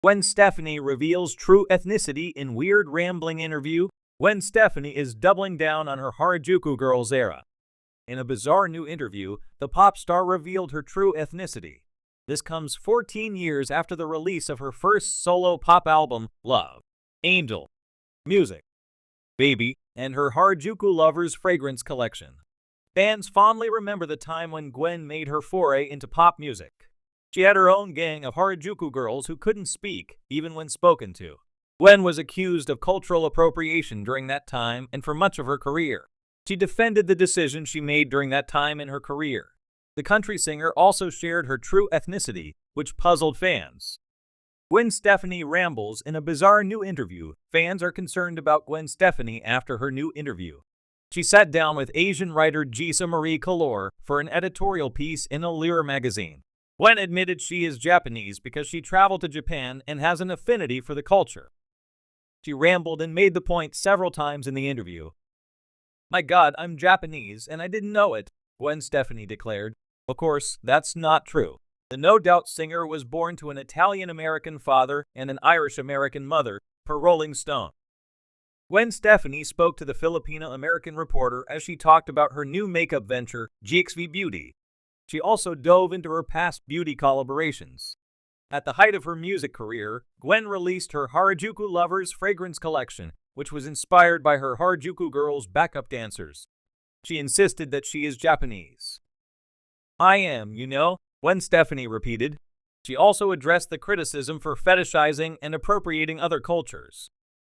Gwen Stefani reveals true ethnicity in weird rambling interview. Gwen Stefani is doubling down on her Harajuku Girls era. In a bizarre new interview, the pop star revealed her true ethnicity. This comes 14 years after the release of her first solo pop album, Love, Angel, Music, Baby, and her Harajuku Lovers fragrance collection. Fans fondly remember the time when Gwen made her foray into pop music. She had her own gang of Harajuku girls who couldn't speak, even when spoken to. Gwen was accused of cultural appropriation during that time and for much of her career. She defended the decision she made during that time in her career. The country singer also shared her true ethnicity, which puzzled fans. Gwen Stefani rambles in a bizarre new interview. Fans are concerned about Gwen Stefani after her new interview. She sat down with Asian writer Gisa Marie Calor for an editorial piece in Allure magazine. Gwen admitted she is Japanese because she traveled to Japan and has an affinity for the culture. She rambled and made the point several times in the interview. "My God, I'm Japanese, and I didn't know it," Gwen Stefani declared. Of course, that's not true. The No Doubt singer was born to an Italian-American father and an Irish-American mother, per Rolling Stone. Gwen Stefani spoke to the Filipino-American reporter as she talked about her new makeup venture, GXV Beauty. She also dove into her past beauty collaborations. At the height of her music career, Gwen released her Harajuku Lovers fragrance collection, which was inspired by her Harajuku Girls backup dancers. She insisted that she is Japanese. "I am, you know," Gwen Stefani repeated. She also addressed the criticism for fetishizing and appropriating other cultures.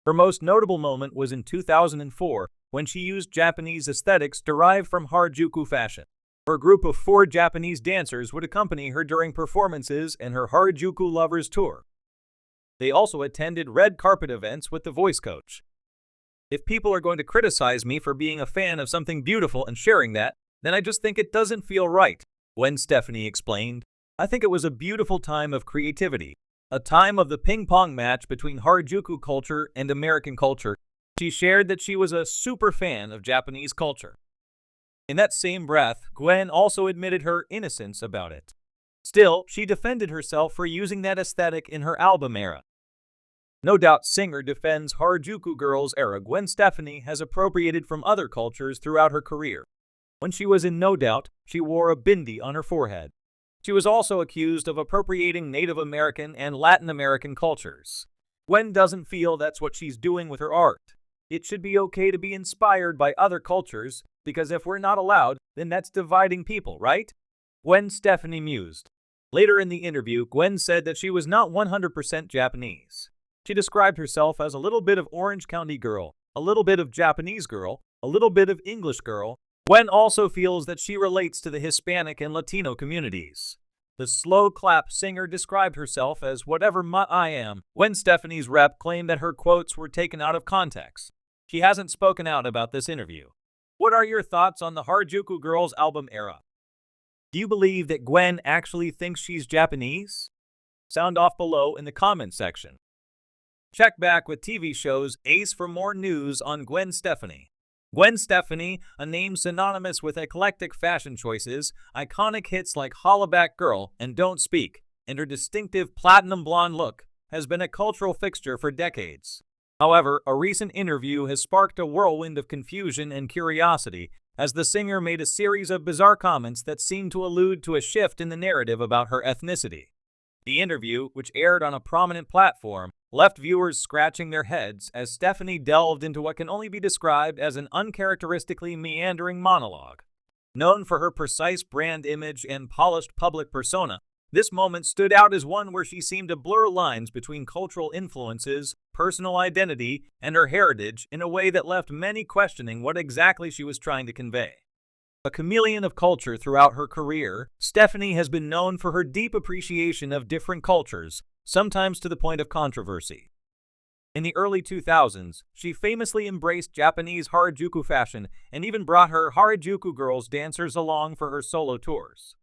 Her most notable moment was in 2004, when she used Japanese aesthetics derived from Harajuku fashion. Her group of 4 Japanese dancers would accompany her during performances in her Harajuku Lovers tour. They also attended red carpet events with the voice coach. "If people are going to criticize me for being a fan of something beautiful and sharing that, then I just think it doesn't feel right," Gwen Stefani explained. "I think it was a beautiful time of creativity, a time of the ping-pong match between Harajuku culture and American culture." She shared that she was a super fan of Japanese culture. In that same breath, Gwen also admitted her innocence about it. Still, she defended herself for using that aesthetic in her album era. No Doubt singer defends Harajuku Girls era. Gwen Stefani has appropriated from other cultures throughout her career. When she was in No Doubt, she wore a bindi on her forehead. She was also accused of appropriating Native American and Latin American cultures. Gwen doesn't feel that's what she's doing with her art. It should be okay to be inspired by other cultures, because if we're not allowed, then that's dividing people, right? Gwen Stefani mused. Later in the interview, Gwen said that she was not 100% Japanese. She described herself as a little bit of Orange County girl, a little bit of Japanese girl, a little bit of English girl. Gwen also feels that she relates to the Hispanic and Latino communities. The slow clap singer described herself as whatever I am. Gwen Stefani's rep claimed that her quotes were taken out of context. She hasn't spoken out about this interview. What are your thoughts on the Harajuku Girls album era? Do you believe that Gwen actually thinks she's Japanese? Sound off below in the comment section. Check back with TV shows Ace for more news on Gwen Stefani. Gwen Stefani, a name synonymous with eclectic fashion choices, iconic hits like Hollaback Girl and Don't Speak, and her distinctive platinum blonde look, has been a cultural fixture for decades. However, a recent interview has sparked a whirlwind of confusion and curiosity as the singer made a series of bizarre comments that seemed to allude to a shift in the narrative about her ethnicity. The interview, which aired on a prominent platform, left viewers scratching their heads as Stefani delved into what can only be described as an uncharacteristically meandering monologue. Known for her precise brand image and polished public persona, this moment stood out as one where she seemed to blur lines between cultural influences, personal identity, and her heritage in a way that left many questioning what exactly she was trying to convey. A chameleon of culture throughout her career, Stefani has been known for her deep appreciation of different cultures, sometimes to the point of controversy. In the early 2000s, she famously embraced Japanese Harajuku fashion and even brought her Harajuku Girls dancers along for her solo tours.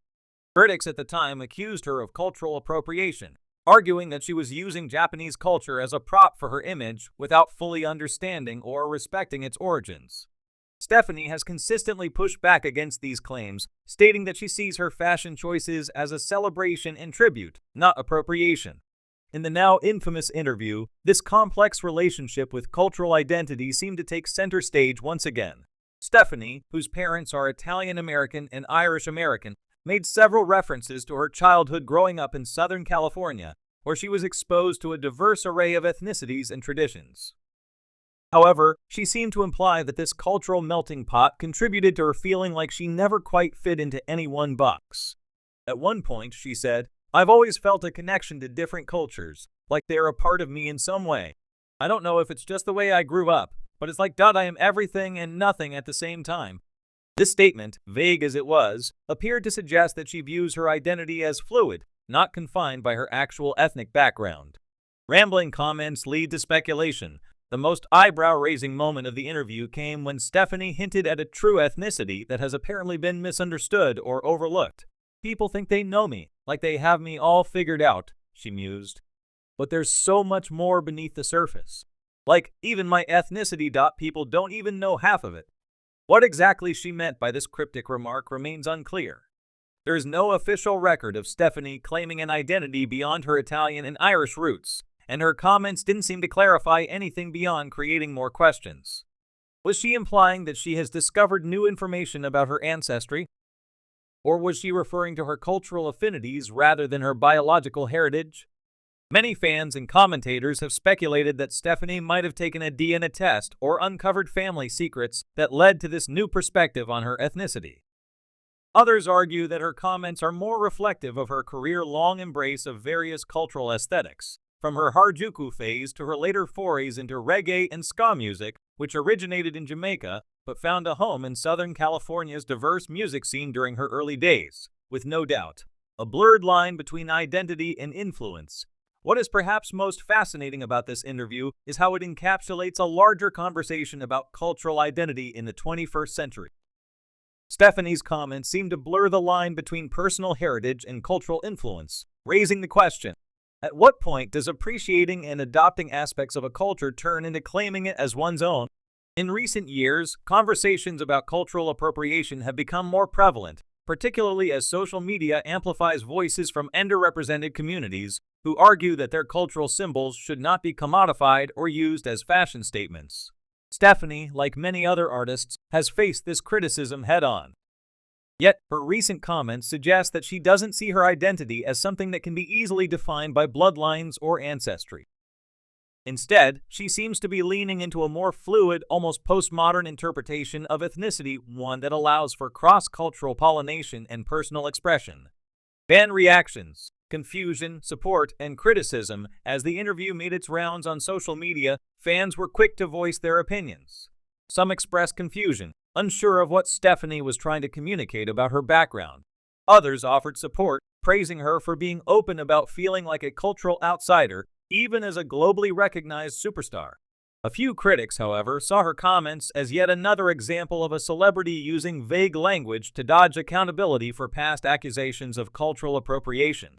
Critics at the time accused her of cultural appropriation, arguing that she was using Japanese culture as a prop for her image without fully understanding or respecting its origins. Stefani has consistently pushed back against these claims, stating that she sees her fashion choices as a celebration and tribute, not appropriation. In the now infamous interview, this complex relationship with cultural identity seemed to take center stage once again. Stefani, whose parents are Italian-American and Irish-American, made several references to her childhood growing up in Southern California, where she was exposed to a diverse array of ethnicities and traditions. However, she seemed to imply that this cultural melting pot contributed to her feeling like she never quite fit into any one box. At one point, she said, "I've always felt a connection to different cultures, like they're a part of me in some way. I don't know if it's just the way I grew up, but it's like I am everything and nothing at the same time." This statement, vague as it was, appeared to suggest that she views her identity as fluid, not confined by her actual ethnic background. Rambling comments lead to speculation. The most eyebrow-raising moment of the interview came when Stefani hinted at a true ethnicity that has apparently been misunderstood or overlooked. "People think they know me, like they have me all figured out," she mused. "But there's so much more beneath the surface. Like, even my ethnicity. People don't even know half of it." What exactly she meant by this cryptic remark remains unclear. There is no official record of Stefani claiming an identity beyond her Italian and Irish roots, and her comments didn't seem to clarify anything beyond creating more questions. Was she implying that she has discovered new information about her ancestry? Or was she referring to her cultural affinities rather than her biological heritage? Many fans and commentators have speculated that Stefani might have taken a DNA test or uncovered family secrets that led to this new perspective on her ethnicity. Others argue that her comments are more reflective of her career-long embrace of various cultural aesthetics, from her Harajuku phase to her later forays into reggae and ska music, which originated in Jamaica but found a home in Southern California's diverse music scene during her early days, with no doubt a blurred line between identity and influence. What is perhaps most fascinating about this interview is how it encapsulates a larger conversation about cultural identity in the 21st century. Stefani's comments seem to blur the line between personal heritage and cultural influence, raising the question: at what point does appreciating and adopting aspects of a culture turn into claiming it as one's own? In recent years, conversations about cultural appropriation have become more prevalent, particularly as social media amplifies voices from underrepresented communities who argue that their cultural symbols should not be commodified or used as fashion statements. Stefani, like many other artists, has faced this criticism head-on. Yet, her recent comments suggest that she doesn't see her identity as something that can be easily defined by bloodlines or ancestry. Instead, she seems to be leaning into a more fluid, almost postmodern interpretation of ethnicity, one that allows for cross-cultural pollination and personal expression. Fan reactions, confusion, support, and criticism. As the interview made its rounds on social media, fans were quick to voice their opinions. Some expressed confusion, unsure of what Stefani was trying to communicate about her background. Others offered support, praising her for being open about feeling like a cultural outsider, even as a globally recognized superstar. A few critics, however, saw her comments as yet another example of a celebrity using vague language to dodge accountability for past accusations of cultural appropriation.